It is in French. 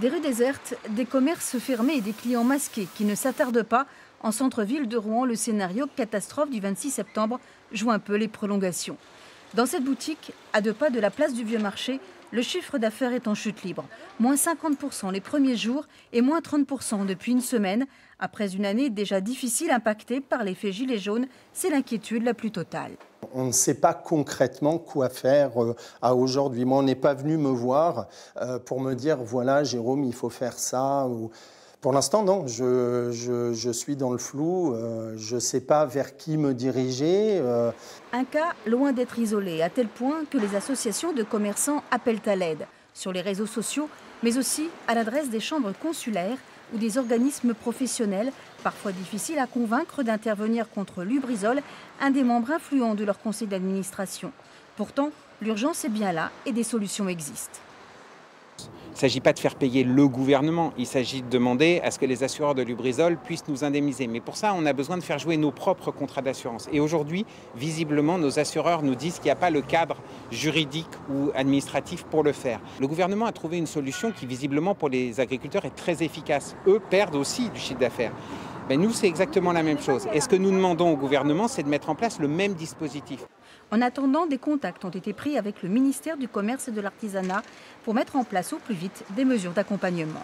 Des rues désertes, des commerces fermés et des clients masqués qui ne s'attardent pas. En centre-ville de Rouen, le scénario catastrophe du 26 septembre joue un peu les prolongations. Dans cette boutique, à 2 pas de la place du Vieux-Marché, le chiffre d'affaires est en chute libre. Moins 50% les premiers jours et moins 30% depuis une semaine. Après une année déjà difficile impactée par l'effet gilet jaune, c'est l'inquiétude la plus totale. On ne sait pas concrètement quoi faire à aujourd'hui. Moi, on n'est pas venu me voir pour me dire, voilà, Jérôme, il faut faire ça. Pour l'instant, non, je suis dans le flou, je ne sais pas vers qui me diriger. Un cas loin d'être isolé, à tel point que les associations de commerçants appellent à l'aide, sur les réseaux sociaux, mais aussi à l'adresse des chambres consulaires ou des organismes professionnels, parfois difficiles à convaincre d'intervenir contre Lubrizol, un des membres influents de leur conseil d'administration. Pourtant, l'urgence est bien là et des solutions existent. Il ne s'agit pas de faire payer le gouvernement, il s'agit de demander à ce que les assureurs de Lubrizol puissent nous indemniser. Mais pour ça, on a besoin de faire jouer nos propres contrats d'assurance. Et aujourd'hui, visiblement, nos assureurs nous disent qu'il n'y a pas le cadre juridique ou administratif pour le faire. Le gouvernement a trouvé une solution qui, visiblement, pour les agriculteurs est très efficace. Eux perdent aussi du chiffre d'affaires. Mais nous, c'est exactement la même chose. Et ce que nous demandons au gouvernement, c'est de mettre en place le même dispositif. En attendant, des contacts ont été pris avec le ministère du Commerce et de l'Artisanat pour mettre en place au plus vite des mesures d'accompagnement.